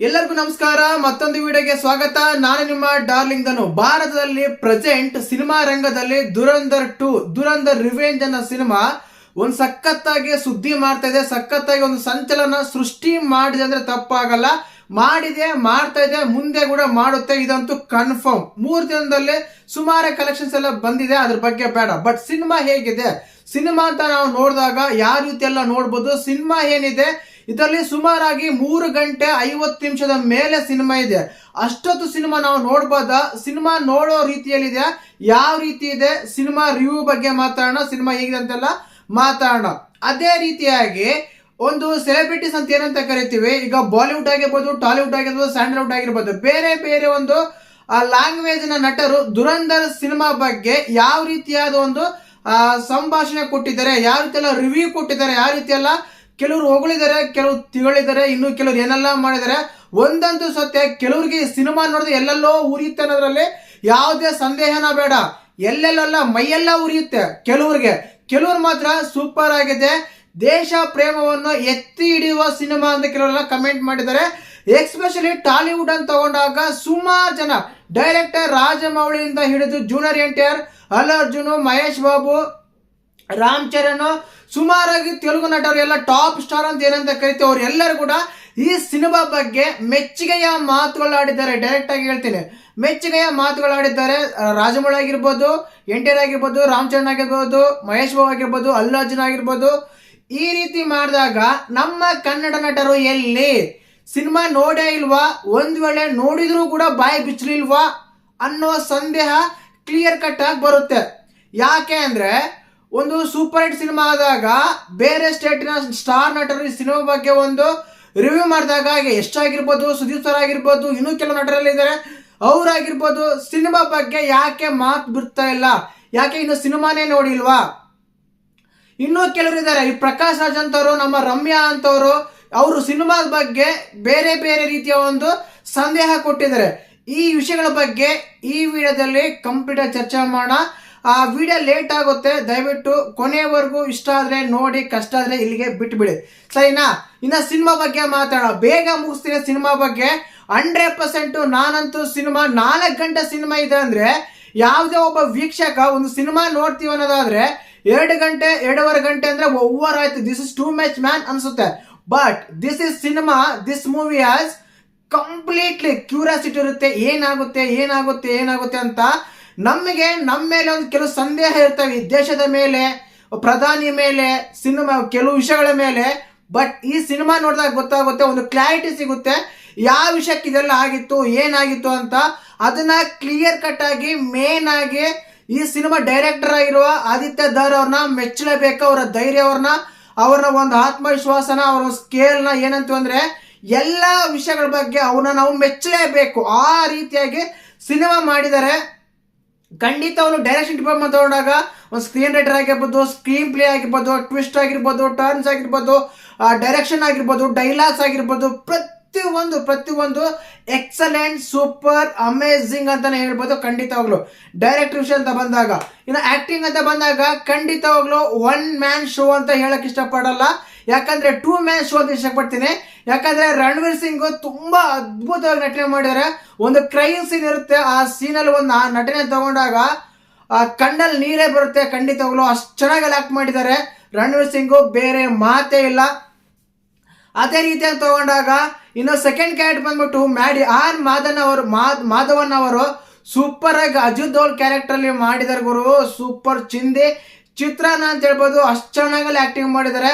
ಎಲ್ಲರಿಗೂ ನಮಸ್ಕಾರ. ಮತ್ತೊಂದು ವಿಡಿಯೋಗೆ ಸ್ವಾಗತ. ನಾನು ನಿಮ್ಮ ಡಾರ್ಲಿಂಗ್ ಧನು. ಭಾರತದಲ್ಲಿ ಪ್ರೆಸೆಂಟ್ ಸಿನಿಮಾ ರಂಗದಲ್ಲಿ ದುರಂಧರ್ ರಿವೆಂಜ್ ಅನ್ನೋ ಸಿನಿಮಾ ಒಂದು ಸಖತ್ತಾಗಿ ಸುದ್ದಿ ಮಾಡ್ತಾ ಇದೆ. ಸಖತ್ತಾಗಿ ಒಂದು ಸಂಚಲನ ಸೃಷ್ಟಿ ಮಾಡಿದೆ ಅಂದ್ರೆ ತಪ್ಪಾಗಲ್ಲ. ಮಾಡಿದೆ, ಮಾಡ್ತಾ ಇದೆ, ಮುಂದೆ ಕೂಡ ಮಾಡುತ್ತೆ. ಇದಂತೂ ಕನ್ಫರ್ಮ್. 3 ದಿನದಲ್ಲಿ ಸುಮಾರು ಕಲೆಕ್ಷನ್ಸ್ ಎಲ್ಲ ಬಂದಿದೆ. ಅದ್ರ ಬಗ್ಗೆ ಬೇಡ. ಬಟ್ ಸಿನಿಮಾ ಹೇಗಿದೆ, ಸಿನಿಮಾ ಅಂತ ನಾವು ನೋಡಿದಾಗ ಯಾವ ರೀತಿ ಎಲ್ಲ ನೋಡ್ಬೋದು. ಸಿನಿಮಾ ಏನಿದೆ, ಇದರಲ್ಲಿ ಸುಮಾರಾಗಿ 3 ಗಂಟೆ 50 ನಿಮಿಷದ ಮೇಲೆ ಸಿನಿಮಾ ಇದೆ. ಅಷ್ಟೊತ್ತು ಸಿನಿಮಾ ನಾವು ನೋಡ್ಬೋದ. ಸಿನಿಮಾ ನೋಡೋ ರೀತಿಯಲ್ಲಿದೆ, ಯಾವ ರೀತಿ ಇದೆ, ಸಿನಿಮಾ ರಿವ್ಯೂ ಬಗ್ಗೆ ಮಾತಾಡೋಣ, ಸಿನಿಮಾ ಹೇಗಿದೆ ಅಂತೆಲ್ಲ ಮಾತಾಡೋಣ. ಅದೇ ರೀತಿಯಾಗಿ ಒಂದು ಸೆಲೆಬ್ರಿಟೀಸ್ ಅಂತ ಏನಂತ ಕರಿತೀವಿ, ಈಗ ಬಾಲಿವುಡ್ ಆಗಿರ್ಬೋದು, ಟಾಲಿವುಡ್ ಆಗಿರ್ಬೋದು, ಸ್ಯಾಂಡಲ್ವುಡ್ ಆಗಿರ್ಬೋದು, ಬೇರೆ ಬೇರೆ ಒಂದು ಲ್ಯಾಂಗ್ವೇಜ್ ನ ನಟರು ದುರಂಧರ್ ಸಿನಿಮಾ ಬಗ್ಗೆ ಯಾವ ರೀತಿಯಾದ ಒಂದು ಸಂಭಾಷಣೆ ಕೊಟ್ಟಿದ್ದಾರೆ, ಯಾವ ರೀತಿ ಎಲ್ಲ ರಿವ್ಯೂ ಕೊಟ್ಟಿದ್ದಾರೆ, ಯಾವ ರೀತಿ ಎಲ್ಲ ಕೆಲವರು ಹೊಗಳಿದ್ದಾರೆ, ಕೆಲವರು ತಿಗಳಿದ್ದಾರೆ, ಇನ್ನು ಕೆಲವರು ಏನೆಲ್ಲ ಮಾಡಿದ್ದಾರೆ. ಒಂದಂತೂ ಸತ್ಯ, ಕೆಲವರಿಗೆ ಸಿನಿಮಾ ನೋಡಿದ್ರೆ ಎಲ್ಲೆಲ್ಲೋ ಉರಿಯುತ್ತೆ ಅನ್ನೋದ್ರಲ್ಲಿ ಯಾವುದೇ ಸಂದೇಹನ ಬೇಡ. ಎಲ್ಲೆಲ್ಲ ಮೈಯೆಲ್ಲ ಉರಿಯುತ್ತೆ ಕೆಲವರು ಮಾತ್ರ ಸೂಪರ್ ಆಗಿದೆ. ದೇಶ ಪ್ರೇಮವನ್ನು ಎತ್ತಿ ಹಿಡಿಯುವ ಸಿನಿಮಾ ಅಂತ ಕೆಲವರೆಲ್ಲ ಕಮೆಂಟ್ ಮಾಡಿದ್ದಾರೆ. ಎಸ್ಪೆಷಲಿ ಟಾಲಿವುಡ್ ಅಂತ ತಗೊಂಡಾಗ ಸುಮಾರು ಜನ, ಡೈರೆಕ್ಟರ್ ರಾಜಮೌಳಿಯಿಂದ ಹಿಡಿದು ಜೂನಿಯರ್ NTR, ಅಲ್ಲು ಅರ್ಜುನ್, ಮಹೇಶ್ ಬಾಬು, ರಾಮ್ ಚರಣ್, ಸುಮಾರಾಗಿ ತೆಲುಗು ನಟರು ಎಲ್ಲ ಟಾಪ್ ಸ್ಟಾರ್ ಅಂತ ಏನಂತ ಕರಿತೀವಿ, ಅವ್ರು ಎಲ್ಲರೂ ಕೂಡ ಈ ಸಿನಿಮಾ ಬಗ್ಗೆ ಮೆಚ್ಚುಗೆಯ ಮಾತುಗಳಾಡಿದ್ದಾರೆ. ಡೈರೆಕ್ಟ್ ಆಗಿ ಹೇಳ್ತೀನಿ, ಮೆಚ್ಚುಗೆಯ ಮಾತುಗಳಾಡಿದ್ದಾರೆ. ರಾಜಮೌಳಿ ಆಗಿರ್ಬೋದು, NTR ಆಗಿರ್ಬೋದು, ರಾಮ್ ಚರಣ್ ಆಗಿರ್ಬೋದು, ಮಹೇಶ್ ಬಾಬು ಆಗಿರ್ಬೋದು, ಅಲ್ಲು ಅರ್ಜುನ್ ಆಗಿರ್ಬೋದು. ಈ ರೀತಿ ಮಾಡಿದಾಗ ನಮ್ಮ ಕನ್ನಡ ನಟರು ಎಲ್ಲಿ ಸಿನಿಮಾ ನೋಡೇ ಇಲ್ವಾ, ಒಂದ್ ವೇಳೆ ನೋಡಿದ್ರೂ ಕೂಡ ಬಾಯಿ ಬಿಚ್ಚಲಿಲ್ವಾ ಅನ್ನೋ ಸಂದೇಹ ಕ್ಲಿಯರ್ ಕಟ್ ಆಗಿ ಬರುತ್ತೆ. ಯಾಕೆ ಅಂದ್ರೆ ಒಂದು ಸೂಪರ್ ಹಿಟ್ ಸಿನಿಮಾ ಆದಾಗ ಬೇರೆ ಸ್ಟೇಟಿನ ಸ್ಟಾರ್ ನಟರು ಈ ಸಿನಿಮಾ ಬಗ್ಗೆ ಒಂದು ರಿವ್ಯೂ ಮಾಡಿದಾಗ ಎಷ್ಟಾಗಿರ್ಬೋದು, ಸುದೀಪ್ ಸರ್ ಆಗಿರ್ಬೋದು, ಇನ್ನೂ ಕೆಲವು ನಟರಲ್ಲಿ ಇದ್ದಾರೆ, ಅವರಾಗಿರ್ಬೋದು, ಸಿನಿಮಾ ಬಗ್ಗೆ ಯಾಕೆ ಮಾತು ಬಿಡ್ತಾ ಇಲ್ಲ, ಯಾಕೆ ಇನ್ನು ಸಿನಿಮಾನೇ ನೋಡಿಲ್ವಾ. ಇನ್ನೂ ಕೆಲವರು ಇದ್ದಾರೆ, ಈ ಪ್ರಕಾಶ್ ರಾಜ್ ಅಂತವರು, ನಮ್ಮ ರಮ್ಯಾ ಅಂತವರು, ಅವರು ಸಿನಿಮಾದ ಬಗ್ಗೆ ಬೇರೆ ಬೇರೆ ರೀತಿಯ ಒಂದು ಸಂದೇಹ ಕೊಟ್ಟಿದ್ದಾರೆ. ಈ ವಿಷಯಗಳ ಬಗ್ಗೆ ಈ ವಿಡಿಯೋದಲ್ಲಿ ಕಂಪ್ಲೀಟ್ ಆಗಿ ಚರ್ಚೆ ಮಾಡೋಣ. ಆ ವಿಡಿಯೋ ಲೇಟ್ ಆಗುತ್ತೆ, ದಯವಿಟ್ಟು ಕೊನೆಯವರೆಗೂ ಇಷ್ಟ ಆದ್ರೆ ನೋಡಿ, ಕಷ್ಟ ಆದ್ರೆ ಇಲ್ಲಿಗೆ ಬಿಟ್ಬಿಡಿ, ಸರಿನಾ. ಇನ್ನ ಸಿನಿಮಾ ಬಗ್ಗೆ ಮಾತಾಡೋಣ, ಬೇಗ ಮುಗಿಸ್ತೀನಿ ಸಿನಿಮಾ ಬಗ್ಗೆ. 100% ನಾನಂತೂ ಸಿನಿಮಾ 4 ಗಂಟೆ ಸಿನಿಮಾ ಇದೆ ಅಂದ್ರೆ ಯಾವುದೇ ಒಬ್ಬ ವೀಕ್ಷಕ ಒಂದು ಸಿನಿಮಾ ನೋಡ್ತೀವಿ ಅನ್ನೋದಾದ್ರೆ 2 ಗಂಟೆ 2.5 ಗಂಟೆ ಅಂದ್ರೆ ಓವರ್ ಆಯ್ತು. This is too much man ಅನ್ಸುತ್ತೆ. But this is cinema, this movie has completely curiosity ಇರುತ್ತೆ, ಏನಾಗುತ್ತೆ ಅಂತ. ನಮಗೆ ನಮ್ಮ ಮೇಲೆ ಒಂದು ಕೆಲವು ಸಂದೇಹ ಇರ್ತವೆ, ದೇಶದ ಮೇಲೆ, ಪ್ರಧಾನಿ ಮೇಲೆ, ಸಿನಿಮಾ ಕೆಲವು ವಿಷಯಗಳ ಮೇಲೆ. ಬಟ್ ಈ ಸಿನಿಮಾ ನೋಡಿದಾಗ ಗೊತ್ತಾಗುತ್ತೆ, ಒಂದು ಕ್ಲಾರಿಟಿ ಸಿಗುತ್ತೆ, ಯಾವ ವಿಷಯಕ್ಕೆ ಇದೆಲ್ಲ ಆಗಿತ್ತು, ಏನಾಗಿತ್ತು ಅಂತ. ಅದನ್ನ ಕ್ಲಿಯರ್ ಕಟ್ ಆಗಿ ಮೇನ್ ಆಗಿ ಈ ಸಿನಿಮಾ ಡೈರೆಕ್ಟರ್ ಆಗಿರುವ ಆದಿತ್ಯ ಧರ್ ಅವ್ರನ್ನ ಮೆಚ್ಚಲೇಬೇಕು. ಅವರ ಧೈರ್ಯವನ್ನ, ಅವರ ಒಂದು ಆತ್ಮವಿಶ್ವಾಸನ, ಅವರ ಸ್ಕೇಲ್ನ ಏನಂತ ಅಂದ್ರೆ ಎಲ್ಲ ವಿಷಯಗಳ ಬಗ್ಗೆ ಅವ್ರನ್ನ ನಾವು ಮೆಚ್ಚಲೇಬೇಕು. ಆ ರೀತಿಯಾಗಿ ಸಿನಿಮಾ ಮಾಡಿದ್ದಾರೆ. ಖಂಡಿತ ಅವನು ಡೈರೆಕ್ಷನ್ ಡಿಪಾರ್ಟ್ಮೆಂಟ್ ತಗೊಂಡಾಗ ಒಂದು ಸ್ಕ್ರೀನ್ ರೈಟರ್ ಆಗಿರ್ಬೋದು, ಸ್ಕ್ರೀನ್ ಪ್ಲೇ ಆಗಿರ್ಬೋದು, ಟ್ವಿಸ್ಟ್ ಆಗಿರ್ಬೋದು, ಟರ್ನ್ಸ್ ಆಗಿರ್ಬೋದು, ಡೈರೆಕ್ಷನ್ ಆಗಿರ್ಬೋದು, ಡೈಲಾಗ್ಸ್ ಆಗಿರ್ಬೋದು, ಪ್ರತಿಯೊಂದು ಎಕ್ಸಲೆಂಟ್, ಸೂಪರ್, ಅಮೇಝಿಂಗ್ ಅಂತಾನೆ ಹೇಳ್ಬೋದು ಖಂಡಿತವಾಗ್ಲು. ಡೈರೆಕ್ಟರ್ ವಿಷಯ ಅಂತ ಬಂದಾಗ, ಇನ್ನು ಆಕ್ಟಿಂಗ್ ಅಂತ ಬಂದಾಗ ಖಂಡಿತವಾಗ್ಲು 1 ಮ್ಯಾನ್ ಶೋ ಅಂತ ಹೇಳಕ್ ಇಷ್ಟಪಡಲ್ಲ, ಯಾಕಂದ್ರೆ 2 ಮ್ಯಾನ್ ಶೋ ಅಂತ ಇಷ್ಟಪಡ್ತೀನಿ. ಯಾಕಂದ್ರೆ ರಣವೀರ್ ಸಿಂಗ್ ತುಂಬಾ ಅದ್ಭುತವಾಗಿ ನಟನೆ ಮಾಡಿದ್ದಾರೆ. ಒಂದು ಕ್ರೈಮ್ ಸೀನ್ ಇರುತ್ತೆ, ಆ ಸೀನಲ್ಲಿ ಒಂದು ಆ ನಟನೆ ತಗೊಂಡಾಗ ಕಣ್ಣಲ್ಲಿ ನೀರೇ ಬರುತ್ತೆ ಖಂಡಿತವಾಗ್ಲು. ಅಷ್ಟು ಚೆನ್ನಾಗಿ ಆಕ್ಟ್ ಮಾಡಿದ್ದಾರೆ ರಣವೀರ್ ಸಿಂಗ್, ಬೇರೆ ಮಾತೇ ಇಲ್ಲ. ಅದೇ ರೀತಿಯಾಗಿ ತಗೊಂಡಾಗ ಇನ್ನು ಸೆಕೆಂಡ್ ಕ್ಯಾರೆಕ್ಟರ್ ಬಂದ್ಬಿಟ್ಟು ಮಾಧವನ್ ಅವರು ಸೂಪರ್ ಆಗಿ ಅಜಿತ್ ದೋಲ್ ಕ್ಯಾರೆಕ್ಟರ್ ಅಲ್ಲಿ ಮಾಡಿದಾರೆ ಗುರು. ಸೂಪರ್ ಚಿತ್ರಾನ್ನ ಅಂತ ಹೇಳ್ಬೋದು, ಅಷ್ಟು ಚೆನ್ನಾಗಿ ಆಕ್ಟಿಂಗ್ ಮಾಡಿದ್ದಾರೆ.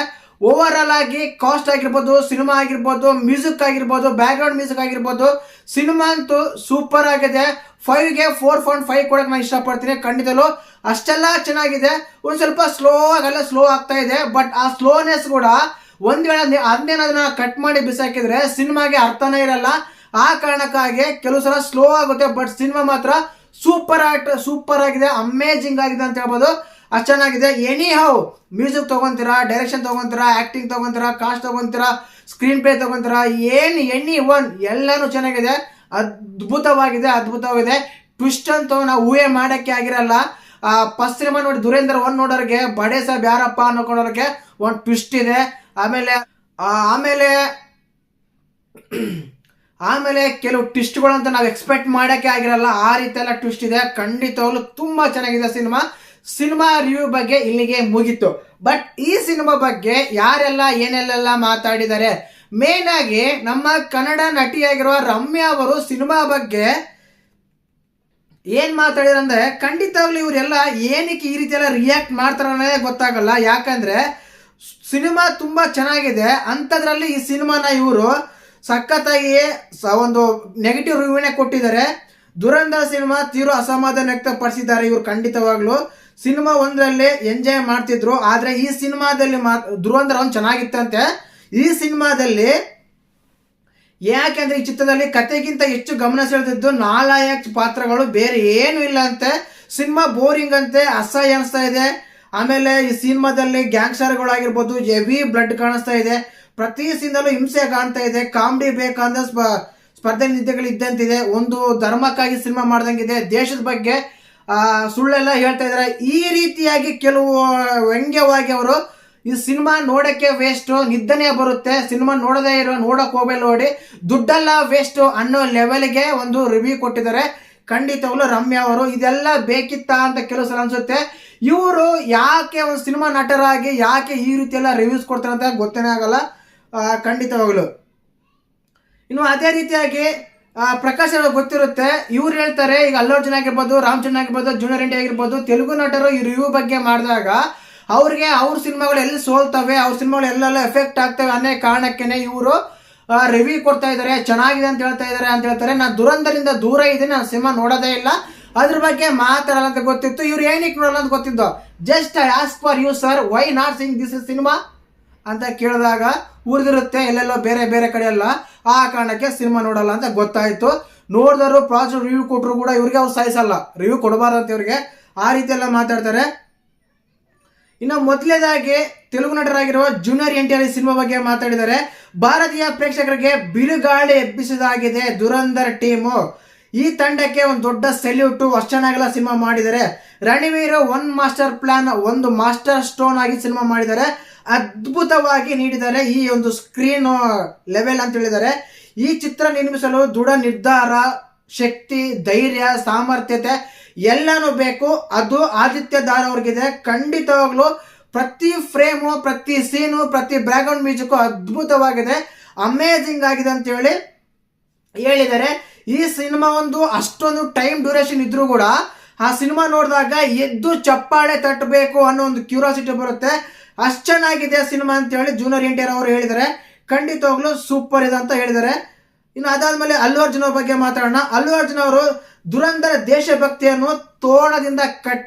ಓವರ್ ಆಲ್ ಆಗಿ ಕಾಸ್ಟ್ ಆಗಿರ್ಬೋದು, ಸಿನಿಮಾ ಆಗಿರ್ಬೋದು, ಮ್ಯೂಸಿಕ್ ಆಗಿರ್ಬೋದು, ಬ್ಯಾಕ್ ಗ್ರೌಂಡ್ ಮ್ಯೂಸಿಕ್ ಆಗಿರ್ಬೋದು, ಸಿನಿಮಾ ಅಂತೂ ಸೂಪರ್ ಆಗಿದೆ. 5ಗೆ 4.5 ಕೊಡಕ್ಕೆ ನಾನು ಇಷ್ಟಪಡ್ತೀನಿ ಖಂಡಿತಲು. ಅಷ್ಟೆಲ್ಲ ಚೆನ್ನಾಗಿದೆ. ಒಂದ್ ಸ್ವಲ್ಪ ಸ್ಲೋ ಆಗ್ತಾ ಇದೆ. ಬಟ್ ಆ ಸ್ಲೋನೆಸ್ ಕೂಡ ಒಂದ್ ವೇಳೆ ಅದನ್ನೇನದನ್ನ ಕಟ್ ಮಾಡಿ ಬಿಸಾಕಿದ್ರೆ ಸಿನಿಮಾಗೆ ಅರ್ಥನೇ ಇರಲ್ಲ. ಆ ಕಾರಣಕ್ಕಾಗಿ ಕೆಲವು ಸಲ ಸ್ಲೋ ಆಗುತ್ತೆ. ಬಟ್ ಸಿನಿಮಾ ಮಾತ್ರ ಸೂಪರ್ ಆಗಿದೆ, ಅಮೇಜಿಂಗ್ ಆಗಿದೆ ಅಂತ ಹೇಳ್ಬೋದು. ಅಷ್ಟು ಚೆನ್ನಾಗಿದೆ. ಎನಿ ಹೌ ಮ್ಯೂಸಿಕ್ ತಗೊಂತೀರಾ, ಡೈರೆಕ್ಷನ್ ತಗೊಂತೀರಾ, ಆಕ್ಟಿಂಗ್ ತಗೊಂತೀರಾ, ಕಾಸ್ಟ್ ತಗೊಂತೀರಾ, ಸ್ಕ್ರೀನ್ ಪ್ಲೇ ತಗೊಂತೀರಾ, ಎನಿ ಒನ್ ಎಲ್ಲಾನು ಚೆನ್ನಾಗಿದೆ, ಅದ್ಭುತವಾಗಿದೆ. ಟ್ವಿಸ್ಟ್ ಅಂತೂ ನಾವು ಊಹೆ ಮಾಡಕ್ಕೆ ಆಗಿರಲ್ಲ. ಫಸ್ಟ್ ಸಿನಿಮಾ ನೋಡಿ ದುರೇಂದರ್ 1 ನೋಡೋರಿಗೆ ಬಡೇ ಸಾಬ್ ಯಾರಪ್ಪ ಅನ್ನೋಕೊಂಡವ್ರಿಗೆ ಒಂದು ಟ್ವಿಸ್ಟ್ ಇದೆ. ಆಮೇಲೆ ಆಮೇಲೆ ಕೆಲವು ಟ್ವಿಸ್ಟ್ಗಳು ಅಂತ ನಾವು ಎಕ್ಸ್ಪೆಕ್ಟ್ ಮಾಡೋಕ್ಕೆ ಆಗಿರಲ್ಲ, ಆ ರೀತಿ ಎಲ್ಲ ಟ್ವಿಸ್ಟ್ ಇದೆ. ಖಂಡಿತವಾಗ್ಲೂ ತುಂಬ ಚೆನ್ನಾಗಿದೆ ಸಿನಿಮಾ ರಿವ್ಯೂ ಬಗ್ಗೆ ಇಲ್ಲಿಗೆ ಮುಗೀತು. ಬಟ್ ಈ ಸಿನಿಮಾ ಬಗ್ಗೆ ಯಾರೆಲ್ಲ ಏನೆಲ್ಲ ಮಾತಾಡಿದ್ದಾರೆ, ಮೇನ್ ಆಗಿ ನಮ್ಮ ಕನ್ನಡ ನಟಿಯಾಗಿರುವ ರಮ್ಯಾ ಅವರು ಸಿನಿಮಾ ಬಗ್ಗೆ ಏನ್ ಮಾತಾಡಿದ್ರು ಅಂದ್ರೆ, ಖಂಡಿತವಾಗ್ಲೂ ಇವರೆಲ್ಲ ಏನಕ್ಕೆ ಈ ರೀತಿ ಎಲ್ಲ ರಿಯಾಕ್ಟ್ ಮಾಡ್ತಾರೆ ಅನ್ನೋದೇ ಗೊತ್ತಾಗಲ್ಲ. ಯಾಕಂದ್ರೆ ಸಿನಿಮಾ ತುಂಬಾ ಚೆನ್ನಾಗಿದೆ, ಅಂಥದ್ರಲ್ಲಿ ಈ ಸಿನಿಮಾನ ಇವರು ಸಖತ್ತಾಗಿ ಒಂದು ನೆಗೆಟಿವ್ ರಿವ್ಯೂನೇ ಕೊಟ್ಟಿದ್ದಾರೆ. ದುರಂಧರ್ ಸಿನಿಮಾ ತೀವ್ರ ಅಸಮಾಧಾನ ವ್ಯಕ್ತಪಡಿಸಿದ್ದಾರೆ ಇವರು. ಖಂಡಿತವಾಗ್ಲು ಸಿನಿಮಾ ಒಂದರಲ್ಲಿ ಎಂಜಾಯ್ ಮಾಡ್ತಿದ್ರು, ಆದ್ರೆ ಈ ಸಿನಿಮಾದಲ್ಲಿ ದುರಂಧರ್ ಒಂದು ಚೆನ್ನಾಗಿತ್ತಂತೆ. ಈ ಸಿನಿಮಾದಲ್ಲಿ ಯಾಕೆಂದ್ರೆ ಈ ಚಿತ್ರದಲ್ಲಿ ಕತೆಗಿಂತ ಹೆಚ್ಚು ಗಮನ ಸೆಳೆದಿದ್ದು ನಾಲಾಯಕ್ ಪಾತ್ರಗಳು, ಬೇರೆ ಏನು ಇಲ್ಲ ಅಂತೆ. ಸಿನಿಮಾ ಬೋರಿಂಗ್ ಅಂತೆ, ಅಸಹ್ಯ ಅನಿಸ್ತಾ ಇದೆ. ಆಮೇಲೆ ಈ ಸಿನಿಮಾದಲ್ಲಿ ಗ್ಯಾಂಗ್ಸ್ಟರ್ಗಳಾಗಿರ್ಬೋದು, ಹೆವಿ ಬ್ಲಡ್ ಕಾಣಿಸ್ತಾ ಇದೆ, ಪ್ರತಿ ಸೀನಲ್ಲೂ ಹಿಂಸೆ ಕಾಣ್ತಾ ಇದೆ, ಕಾಮಿಡಿ ಬೇಕಂದ ಸ್ಪರ್ಧೆ ನಿದ್ಯೆಗಳು ಇದ್ದಂತಿದೆ, ಒಂದು ಧರ್ಮಕ್ಕಾಗಿ ಸಿನಿಮಾ ಮಾಡ್ದಂಗಿದೆ, ದೇಶದ ಬಗ್ಗೆ ಸುಳ್ಳೆಲ್ಲ ಹೇಳ್ತಾ ಇದ್ದಾರೆ. ಈ ರೀತಿಯಾಗಿ ಕೆಲವು ವ್ಯಂಗ್ಯವಾಗಿ ಅವರು ಈ ಸಿನಿಮಾ ನೋಡಕ್ಕೆ ವೇಸ್ಟ್, ನಿದ್ದನೆ ಬರುತ್ತೆ, ಸಿನಿಮಾ ನೋಡಕ್ ಹೋಗಬೇಡ, ನೋಡಿ ದುಡ್ಡೆಲ್ಲ ವೇಸ್ಟ್ ಅನ್ನೋ ಲೆವೆಲ್ಗೆ ಒಂದು ರಿವ್ಯೂ ಕೊಟ್ಟಿದ್ದಾರೆ. ಖಂಡಿತವಾಗ್ಲೂ ರಮ್ಯಾ ಅವರು ಇದೆಲ್ಲ ಬೇಕಿತ್ತ ಅಂತ ಕೆಲವು ಸಲ ಅನ್ಸುತ್ತೆ. ಇವರು ಯಾಕೆ ಒಂದು ಸಿನಿಮಾ ನಟರಾಗಿ ಯಾಕೆ ಈ ರೀತಿ ಎಲ್ಲ ರಿವ್ಯೂಸ್ ಕೊಡ್ತಾರೆ ಅಂತ ಗೊತ್ತೇನೇ ಆಗಲ್ಲ ಖಂಡಿತವಾಗ್ಲು. ಇನ್ನು ಅದೇ ರೀತಿಯಾಗಿ ಪ್ರಕಾಶ್ ಅವ್ರಿಗೆ ಗೊತ್ತಿರುತ್ತೆ, ಇವ್ರು ಹೇಳ್ತಾರೆ, ಈಗ ಅಲ್ಲು ಅರ್ಜುನ್ ಆಗಿರ್ಬೋದು, ರಾಮ್ ಚರಣ್ ಆಗಿರ್ಬೋದು, ಜೂನಿಯರ್ ಎನ್.ಟಿ. ಆಗಿರ್ಬೋದು, ತೆಲುಗು ನಟರು ಈ ರಿವ್ಯೂ ಬಗ್ಗೆ ಮಾಡಿದಾಗ ಅವ್ರಿಗೆ ಅವ್ರ ಸಿನಿಮಾಗಳು ಎಲ್ಲಿ ಸೋಲ್ತವೆ, ಅವ್ರ ಸಿನಿಮಾಗಳು ಎಲ್ಲೆಲ್ಲ ಎಫೆಕ್ಟ್ ಆಗ್ತವೆ ಅನ್ನೋ ಕಾರಣಕ್ಕೇನೆ ಇವರು ರಿವ್ಯೂ ಕೊಡ್ತಾ ಇದ್ದಾರೆ, ಚೆನ್ನಾಗಿದೆ ಅಂತ ಹೇಳ್ತಾರೆ. ನಾನು ದುರಂಧರಿಂದ ದೂರ ಇದ್ದೀನಿ, ನಾನು ಸಿನಿಮಾ ನೋಡೋದೇ ಇಲ್ಲ, ಅದ್ರ ಬಗ್ಗೆ ಮಾತಾಡಲ್ಲ ಅಂತ ಗೊತ್ತಿತ್ತು. ಇವ್ರು ಏನಕ್ಕೆ ನೋಡಲ್ಲ ಅಂತ ಗೊತ್ತಿದ್ದು, just I ask for you sir, why not sing this is cinema ಅಂತ ಕೇಳಿದಾಗ ಉಳಿದಿರುತ್ತೆ ಎಲ್ಲೆಲ್ಲೋ ಬೇರೆ ಬೇರೆ ಕಡೆ ಎಲ್ಲ, ಆ ಕಾರಣಕ್ಕೆ ಸಿನಿಮಾ ನೋಡಲ್ಲ ಅಂತ ಗೊತ್ತಾಯ್ತು. ನೋಡಿದ್ರು ಪ್ರಾಜೆಕ್ಟ್ ರಿವ್ಯೂ ಕೊಟ್ಟರು ಕೂಡ ಇವ್ರಿಗೆ ಅವ್ರು ಸಹಿಸಲ್ಲ, ರಿವ್ಯೂ ಕೊಡಬಾರ್ದು ಅಂತ ಇವ್ರಿಗೆ, ಆ ರೀತಿ ಎಲ್ಲ ಮಾತಾಡ್ತಾರೆ. ಇನ್ನು ಮೊದಲನೇದಾಗಿ ತೆಲುಗು ನಟರಾಗಿರುವ ಜೂನಿಯರ್ ಎನ್.ಟಿ.ಆರ್. ಸಿನಿಮಾ ಬಗ್ಗೆ ಮಾತಾಡಿದ್ದಾರೆ. ಭಾರತೀಯ ಪ್ರೇಕ್ಷಕರಿಗೆ ಬಿರುಗಾಳಿ ಎಬ್ಬಿಸಿದಾಗಿದೆ ದುರಂಧರ್ ಟೀಮು. ಈ ತಂಡಕ್ಕೆ ಒಂದು ದೊಡ್ಡ ಸೆಲ್ಯೂಟು, ಅಷ್ಟು ಚೆನ್ನಾಗೆಲ್ಲ ಸಿನಿಮಾ ಮಾಡಿದ್ದಾರೆ. ರಣವೀರ್ ಒನ್ ಮಾಸ್ಟರ್ ಪ್ಲಾನ್, ಒಂದು ಮಾಸ್ಟರ್ ಸ್ಟೋನ್ ಆಗಿ ಸಿನಿಮಾ ಮಾಡಿದ್ದಾರೆ, ಅದ್ಭುತವಾಗಿ ನೀಡಿದ್ದಾರೆ ಈ ಒಂದು ಸ್ಕ್ರೀನ್ ಲೆವೆಲ್ ಅಂತ ಹೇಳಿದ್ದಾರೆ. ಈ ಚಿತ್ರ ನಿರ್ಮಿಸಲು ದೃಢ ನಿರ್ಧಾರ, ಶಕ್ತಿ, ಧೈರ್ಯ, ಸಾಮರ್ಥ್ಯತೆ ಎಲ್ಲಾನು ಬೇಕು, ಅದು ಆದಿತ್ಯ ದಾರ್ ಅವ್ರಿಗಿದೆ. ಖಂಡಿತವಾಗ್ಲು ಪ್ರತಿ ಫ್ರೇಮು, ಪ್ರತಿ ಸೀನು, ಪ್ರತಿ ಬ್ಯಾಕ್ಗ್ರೌಂಡ್ ಮ್ಯೂಸಿಕ್ ಅದ್ಭುತವಾಗಿದೆ, ಅಮೇಜಿಂಗ್ ಆಗಿದೆ ಅಂತ ಹೇಳಿದ್ದಾರೆ. ಈ ಸಿನಿಮಾ ಒಂದು ಅಷ್ಟೊಂದು ಟೈಮ್ ಡ್ಯೂರೇಷನ್ ಇದ್ರೂ ಕೂಡ ಆ ಸಿನಿಮಾ ನೋಡಿದಾಗ ಎದ್ದು ಚಪ್ಪಾಳೆ ತಟ್ಟಬೇಕು ಅನ್ನೋ ಒಂದು ಕ್ಯೂರಿಯಾಸಿಟಿ ಬರುತ್ತೆ, ಅಷ್ಟು ಚೆನ್ನಾಗಿದೆ ಸಿನಿಮಾ ಅಂತ ಹೇಳಿ ಜೂನಿಯರ್ ಎನ್.ಟಿ.ಆರ್. ಅವರು ಹೇಳಿದ್ದಾರೆ. ಖಂಡಿತವಾಗ್ಲೂ ಸೂಪರ್ ಇದೆ ಅಂತ ಹೇಳಿದ್ದಾರೆ. ಇನ್ನು ಅದಾದ್ಮೇಲೆ ಅಲ್ಲು ಅರ್ಜುನ್ ಅವ್ರ ಬಗ್ಗೆ ಮಾತಾಡೋಣ. ಅಲ್ಲು ಅರ್ಜುನ್ ಅವರು ದುರಂಧರ ದೇಶಭಕ್ತಿಯನ್ನು ತೋರಣದಿಂದ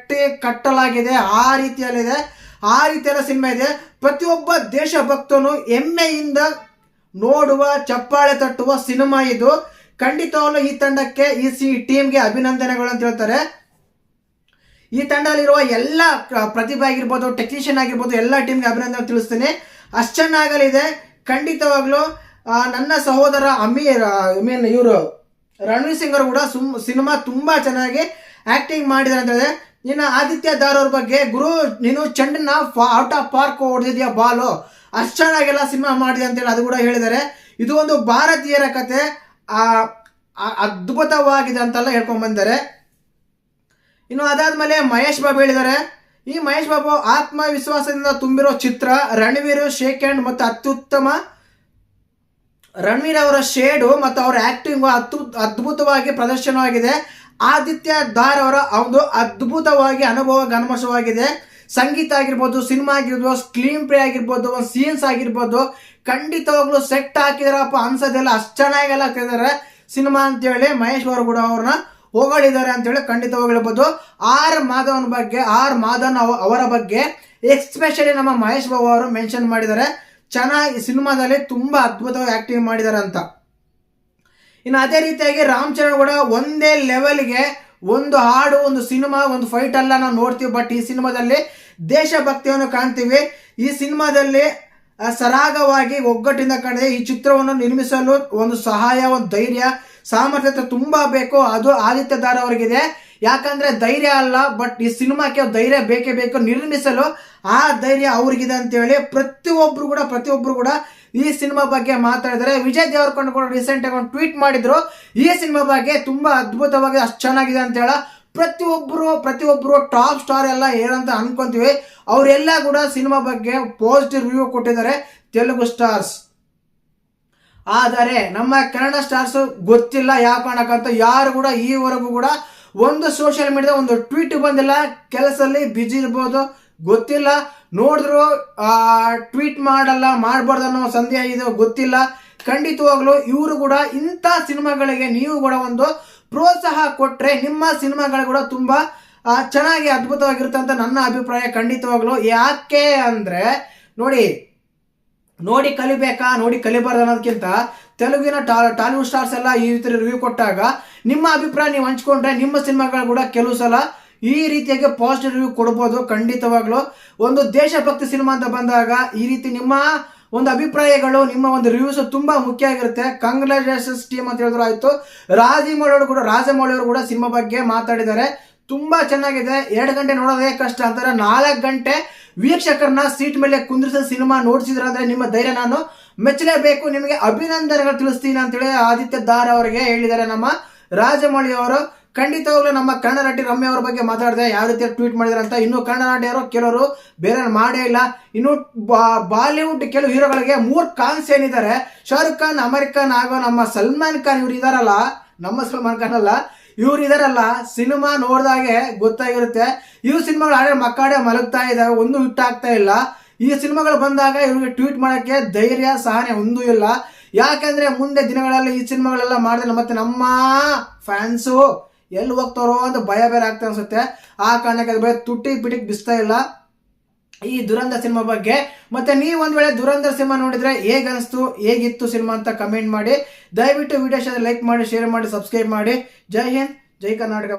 ಕಟ್ಟಲಾಗಿದೆ, ಆ ರೀತಿಯಲ್ಲಿದೆ, ಆ ರೀತಿಯಲ್ಲ ಸಿನಿಮಾ ಇದೆ. ಪ್ರತಿಯೊಬ್ಬ ದೇಶಭಕ್ತನು ಹೆಮ್ಮೆಯಿಂದ ನೋಡುವ, ಚಪ್ಪಾಳೆ ತಟ್ಟುವ ಸಿನಿಮಾ ಇದು. ಖಂಡಿತವಾಗ್ಲೂ ಈ ತಂಡಕ್ಕೆ, ಈ ಟೀಮ್ಗೆ ಅಭಿನಂದನೆಗಳು ಅಂತ ಹೇಳ್ತಾರೆ. ಈ ತಂಡದಲ್ಲಿರುವ ಎಲ್ಲ ಪ್ರತಿಭೆ ಆಗಿರ್ಬೋದು, ಟೆಕ್ನಿಷಿಯನ್ ಆಗಿರ್ಬೋದು, ಎಲ್ಲ ಟೀಮ್ಗೆ ಅಭಿನಂದನೆ ತಿಳಿಸ್ತೀನಿ, ಅಷ್ಟು ಚೆನ್ನಾಗಲಿದೆ. ಖಂಡಿತವಾಗ್ಲೂ ನನ್ನ ಸಹೋದರ ಇವರು ರಣವೀರ್ ಸಿಂಗ್ ಅವರು ಕೂಡ ಸಿನಿಮಾ ತುಂಬಾ ಚೆನ್ನಾಗಿ ಆಕ್ಟಿಂಗ್ ಮಾಡಿದ್ದಾರೆ ಅಂತ ಹೇಳಿದೆ. ಇನ್ನು ಆದಿತ್ಯ ದಾರ್ ಅವ್ರ ಬಗ್ಗೆ, ಗುರು ನೀನು ಚೆಂಡನ್ನ ಔಟ್ ಆಫ್ ಪಾರ್ಕ್ ಹೊಡೆದಿದ್ಯಾ ಬಾಲು, ಅಷ್ಟು ಚೆನ್ನಾಗೆಲ್ಲ ಸಿನಿಮಾ ಮಾಡಿದೆ ಅಂತೇಳಿ ಅದು ಕೂಡ ಹೇಳಿದ್ದಾರೆ. ಇದು ಒಂದು ಭಾರತೀಯರ ಕತೆ, ಅದ್ಭುತವಾಗಿದೆ ಅಂತೆಲ್ಲ ಹೇಳ್ಕೊಂಡ್ ಬಂದಿದ್ದಾರೆ. ಇನ್ನು ಅದಾದ್ಮೇಲೆ ಮಹೇಶ್ ಬಾಬು ಹೇಳಿದ್ದಾರೆ, ಈ ಮಹೇಶ್ ಬಾಬು ಆತ್ಮವಿಶ್ವಾಸದಿಂದ ತುಂಬಿರೋ ಚಿತ್ರ. ರಣವೀರ್ ಶೇಕ್ ಹ್ಯಾಂಡ್ ಮತ್ತು ಅತ್ಯುತ್ತಮ ರಣವೀರ್ ಅವರ ಶೇಡು ಮತ್ತು ಅವರ ಆಕ್ಟಿಂಗ್ ಅದ್ಭುತವಾಗಿ ಪ್ರದರ್ಶನವಾಗಿದೆ. ಆದಿತ್ಯ ದಾರ್ ಅವರ ಒಂದು ಅದ್ಭುತವಾಗಿ ಅನುಭವ ಗಮನಿಸವಾಗಿದೆ. ಸಂಗೀತ ಆಗಿರ್ಬೋದು, ಸಿನಿಮಾ ಆಗಿರ್ಬೋದು, ಸ್ಕ್ರೀನ್ ಪ್ಲೇ ಆಗಿರ್ಬೋದು, ಸೀನ್ಸ್ ಆಗಿರ್ಬೋದು, ಖಂಡಿತವಾಗ್ಲೂ ಸೆಟ್ ಹಾಕಿದಾರಪ್ಪ ಅನ್ಸೋದೆಲ್ಲ, ಅಷ್ಟು ಚೆನ್ನಾಗೆಲ್ಲ ಹಾಕಿದ್ದಾರೆ ಸಿನಿಮಾ ಅಂತೇಳಿ ಮಹೇಶ್ ಅವರು ಕೂಡ ಅವ್ರನ್ನ ಹೊಗಳಿದ್ದಾರೆ ಅಂತೇಳಿ ಖಂಡಿತವಾಗಿ ಹೇಳ್ಬೋದು. ಆರ್ ಮಾಧವನ್ ಅವರ ಬಗ್ಗೆ ಎಸ್ಪೆಷಲಿ ನಮ್ಮ ಮಹೇಶ್ ಬಾಬು ಅವರು ಮೆನ್ಷನ್ ಮಾಡಿದ್ದಾರೆ, ಚೆನ್ನಾಗಿ ಸಿನಿಮಾದಲ್ಲಿ ತುಂಬಾ ಅದ್ಭುತವಾಗಿ ಆಕ್ಟಿಂಗ್ ಮಾಡಿದ್ದಾರೆ ಅಂತ. ಇನ್ನು ಅದೇ ರೀತಿಯಾಗಿ ರಾಮ್ ಚರಣ್ ಕೂಡ ಒಂದೇ ಲೆವೆಲ್ಗೆ ಒಂದು ಹಾಡು, ಒಂದು ಸಿನಿಮಾ, ಒಂದು ಫೈಟ್ ಎಲ್ಲ ನಾವು ನೋಡ್ತೀವಿ, ಬಟ್ ಈ ಸಿನಿಮಾದಲ್ಲಿ ದೇಶಭಕ್ತಿಯನ್ನು ಕಾಣ್ತೀವಿ. ಈ ಸಿನಿಮಾದಲ್ಲಿ ಸರಾಗವಾಗಿ ಒಗ್ಗಟ್ಟಿಂದ ಕಾಣಿದೆ. ಈ ಚಿತ್ರವನ್ನು ನಿರ್ಮಿಸಲು ಒಂದು ಸಹಾಯ, ಒಂದು ಧೈರ್ಯ, ಸಾಮರ್ಥ್ಯತೆ ತುಂಬಾ ಬೇಕು, ಅದು ಆದಿತ್ಯ ದಾರ್ ಅವರಿಗಿದೆ. ಯಾಕಂದ್ರೆ ಧೈರ್ಯ ಅಲ್ಲ, ಬಟ್ ಈ ಸಿನಿಮಾಕ್ಕೆ ಧೈರ್ಯ ಬೇಕೇ ಬೇಕು, ನಿರ್ಮಿಸಲು ಆ ಧೈರ್ಯ ಅವ್ರಿಗಿದೆ ಅಂತೇಳಿ ಪ್ರತಿಯೊಬ್ರು ಕೂಡ ಈ ಸಿನಿಮಾ ಬಗ್ಗೆ ಮಾತಾಡಿದರೆ. ವಿಜಯ್ ದೇವರಕೊಂಡ ಕೂಡ ರೀಸೆಂಟ್ ಆಗಿ ಒಂದು ಟ್ವೀಟ್ ಮಾಡಿದ್ರು, ಈ ಸಿನಿಮಾ ಬಗ್ಗೆ ತುಂಬಾ ಅದ್ಭುತವಾಗಿ ಅಷ್ಟು ಚೆನ್ನಾಗಿದೆ ಅಂತ ಹೇಳ. ಪ್ರತಿಯೊಬ್ಬರು ಟಾಪ್ ಸ್ಟಾರ್ ಎಲ್ಲ ಏನಂತ ಅನ್ಕೊಂತೀವಿ, ಅವರೆಲ್ಲ ಕೂಡ ಸಿನಿಮಾ ಬಗ್ಗೆ ಪಾಸಿಟಿವ್ ರಿವ್ಯೂ ಕೊಟ್ಟಿದ್ದಾರೆ, ತೆಲುಗು ಸ್ಟಾರ್ಸ್. ಆದರೆ ನಮ್ಮ ಕನ್ನಡ ಸ್ಟಾರ್ಸ್ ಗೊತ್ತಿಲ್ಲ ಯಾವ ಕಾರಣಕ್ಕಂತ ಯಾರು ಕೂಡ ಈವರೆಗೂ ಕೂಡ ಒಂದು ಸೋಷಿಯಲ್ ಮೀಡಿಯಾ ಒಂದು ಟ್ವೀಟ್ ಬಂದಿಲ್ಲ. ಕೆಲಸದಲ್ಲಿ ಬಿಜಿ ಇರ್ಬೋದು, ಗೊತ್ತಿಲ್ಲ. ನೋಡಿದ್ರು ಟ್ವೀಟ್ ಮಾಡಬಾರ್ದು ಅನ್ನೋ ಸಂದೇಹ ಇದೆ, ಗೊತ್ತಿಲ್ಲ. ಖಂಡಿತವಾಗ್ಲೂ ಇವರು ಕೂಡ ಇಂಥ ಸಿನಿಮಾಗಳಿಗೆ ನೀವು ಕೂಡ ಒಂದು ಪ್ರೋತ್ಸಾಹ ಕೊಟ್ರೆ ನಿಮ್ಮ ಸಿನಿಮಾಗಳು ಕೂಡ ತುಂಬಾ ಚೆನ್ನಾಗಿ ಅದ್ಭುತವಾಗಿರುತ್ತೆ ಅಂತ ನನ್ನ ಅಭಿಪ್ರಾಯ. ಖಂಡಿತವಾಗ್ಲು ಯಾಕೆ ಅಂದ್ರೆ ನೋಡಿ ಕಲಿಬೇಕಾ ನೋಡಿ ಕಲಿಬಾರ್ದು ಅನ್ನೋದಕ್ಕಿಂತ ತೆಲುಗಿನ ಟಾಲಿವುಡ್ ಸ್ಟಾರ್ಸ್ ಎಲ್ಲ ಈ ರೀತಿ ರಿವ್ಯೂ ಕೊಟ್ಟಾಗ ನಿಮ್ಮ ಅಭಿಪ್ರಾಯ ನೀವು ಹಂಚ್ಕೊಂಡ್ರೆ ನಿಮ್ಮ ಸಿನಿಮಾಗಳು ಕೂಡ ಕೆಲವು ಸಲ ಈ ರೀತಿಯಾಗಿ ಪಾಸಿಟಿವ್ ರಿವ್ಯೂ ಕೊಡ್ಬೋದು. ಖಂಡಿತವಾಗ್ಲು ಒಂದು ದೇಶಭಕ್ತಿ ಸಿನಿಮಾ ಅಂತ ಬಂದಾಗ ಈ ರೀತಿ ನಿಮ್ಮ ಒಂದು ಅಭಿಪ್ರಾಯಗಳು, ನಿಮ್ಮ ಒಂದು ರಿವ್ಯೂಸ್ ತುಂಬಾ ಮುಖ್ಯ ಆಗಿರುತ್ತೆ. ಕಂಗ್ರಾಚುಲೇಷನ್ಸ್ ಟೀಮ್ ಅಂತ ಹೇಳಿದ್ರು ಆಯ್ತು. ರಾಜಮೌಳಿ ಅವರು ಕೂಡ ಸಿನಿಮಾ ಬಗ್ಗೆ ಮಾತಾಡಿದ್ದಾರೆ. ತುಂಬಾ ಚೆನ್ನಾಗಿದೆ. 2 ಗಂಟೆ ನೋಡೋದೇ ಕಷ್ಟ ಅಂತಾರೆ, 4 ಗಂಟೆ ವೀಕ್ಷಕರನ್ನ ಸೀಟ್ ಮೇಲೆ ಕುಂದ್ರಿಸಿದ ಸಿನಿಮಾ ನೋಡ್ಸಿದ್ರ ಅಂದ್ರೆ ನಿಮ್ಮ ಧೈರ್ಯ ನಾನು ಮೆಚ್ಚಲೇಬೇಕು. ನಿಮಗೆ ಅಭಿನಂದನೆಗಳು ತಿಳಿಸ್ತೀನಿ ಅಂತೇಳಿ ಆದಿತ್ಯ ದಾರ್ ಅವರಿಗೆ ಹೇಳಿದ್ದಾರೆ ನಮ್ಮ ರಾಜಮೌಳಿ ಅವರು. ಖಂಡಿತವಾಗ್ಲೂ ನಮ್ಮ ಕನ್ನಡ ನಟಿ ರಮ್ಯಾ ಅವರ ಬಗ್ಗೆ ಮಾತಾಡಿದೆ, ಯಾವ ರೀತಿ ಟ್ವೀಟ್ ಮಾಡಿದಾರೆ ಅಂತ. ಇನ್ನು ಕನ್ನಡ ನಟಿಯರು ಕೆಲವರು ಬೇರೆ ಮಾಡೇ ಇಲ್ಲ. ಇನ್ನು ಬಾಲಿವುಡ್ ಕೆಲವು ಹೀರೋಗಳಿಗೆ 3 ಕಾನ್ಸ್ ಏನಿದ್ದಾರೆ, ಶಾರುಖ್ ಖಾನ್, ಅಮೀರ್ ಖಾನ್ ಹಾಗೂ ನಮ್ಮ ಸಲ್ಮಾನ್ ಖಾನ್, ಇವ್ರು ಇದಾರಲ್ಲ, ನಮ್ಮ ಸಲ್ಮಾನ್ ಖಾನ್ ಅಲ್ಲ, ಇವ್ರು ಇದಾರಲ್ಲ, ಸಿನಿಮಾ ನೋಡಿದಾಗೆ ಗೊತ್ತಾಗಿರುತ್ತೆ. ಇವ್ರ ಸಿನಿಮಾಗಳು ಆಡೇ ಮಕ್ಕಾಡೆ ಮಲಗ್ತಾ ಇದಾವೆ, ಒಂದು ಹಿಟ್ ಆಗ್ತಾ ಇಲ್ಲ. ಈ ಸಿನಿಮಾಗಳು ಬಂದಾಗ ಇವ್ರಿಗೆ ಟ್ವೀಟ್ ಮಾಡೋಕ್ಕೆ ಧೈರ್ಯ ಸಹನೆ ಒಂದೂ ಇಲ್ಲ. ಯಾಕಂದ್ರೆ ಮುಂದೆ ದಿನಗಳಲ್ಲಿ ಈ ಸಿನಿಮಾಗಳೆಲ್ಲ ಮಾಡಿದ್ರೆ ಮತ್ತೆ ನಮ್ಮ ಫ್ಯಾನ್ಸು ಎಲ್ಲಿ ಹೋಗ್ತಾರೋ ಅಂತ ಭಯ ಬೇರೆ ಆಗ್ತಾ ಅನ್ಸುತ್ತೆ. ಆ ಕಾರಣಕ್ಕೆ ಅದು ತುಟಿ ಪಿಟಿಕ್ ಬಿಸ್ತಾ ಇಲ್ಲ ಈ ದುರಂಧ ಸಿನಿಮಾ ಬಗ್ಗೆ. ಮತ್ತೆ ನೀವು ಒಂದ್ ವೇಳೆ ದುರಂಧ ಸಿನಿಮಾ ನೋಡಿದ್ರೆ ಹೇಗಿತ್ತು ಸಿನಿಮಾ ಅಂತ ಕಮೆಂಟ್ ಮಾಡಿ. ದಯವಿಟ್ಟು ವಿಡಿಯೋ ಲೈಕ್ ಮಾಡಿ, ಶೇರ್ ಮಾಡಿ, ಸಬ್ಸ್ಕ್ರೈಬ್ ಮಾಡಿ. ಜೈ ಹಿಂದ್, ಜೈ ಕರ್ನಾಟಕ.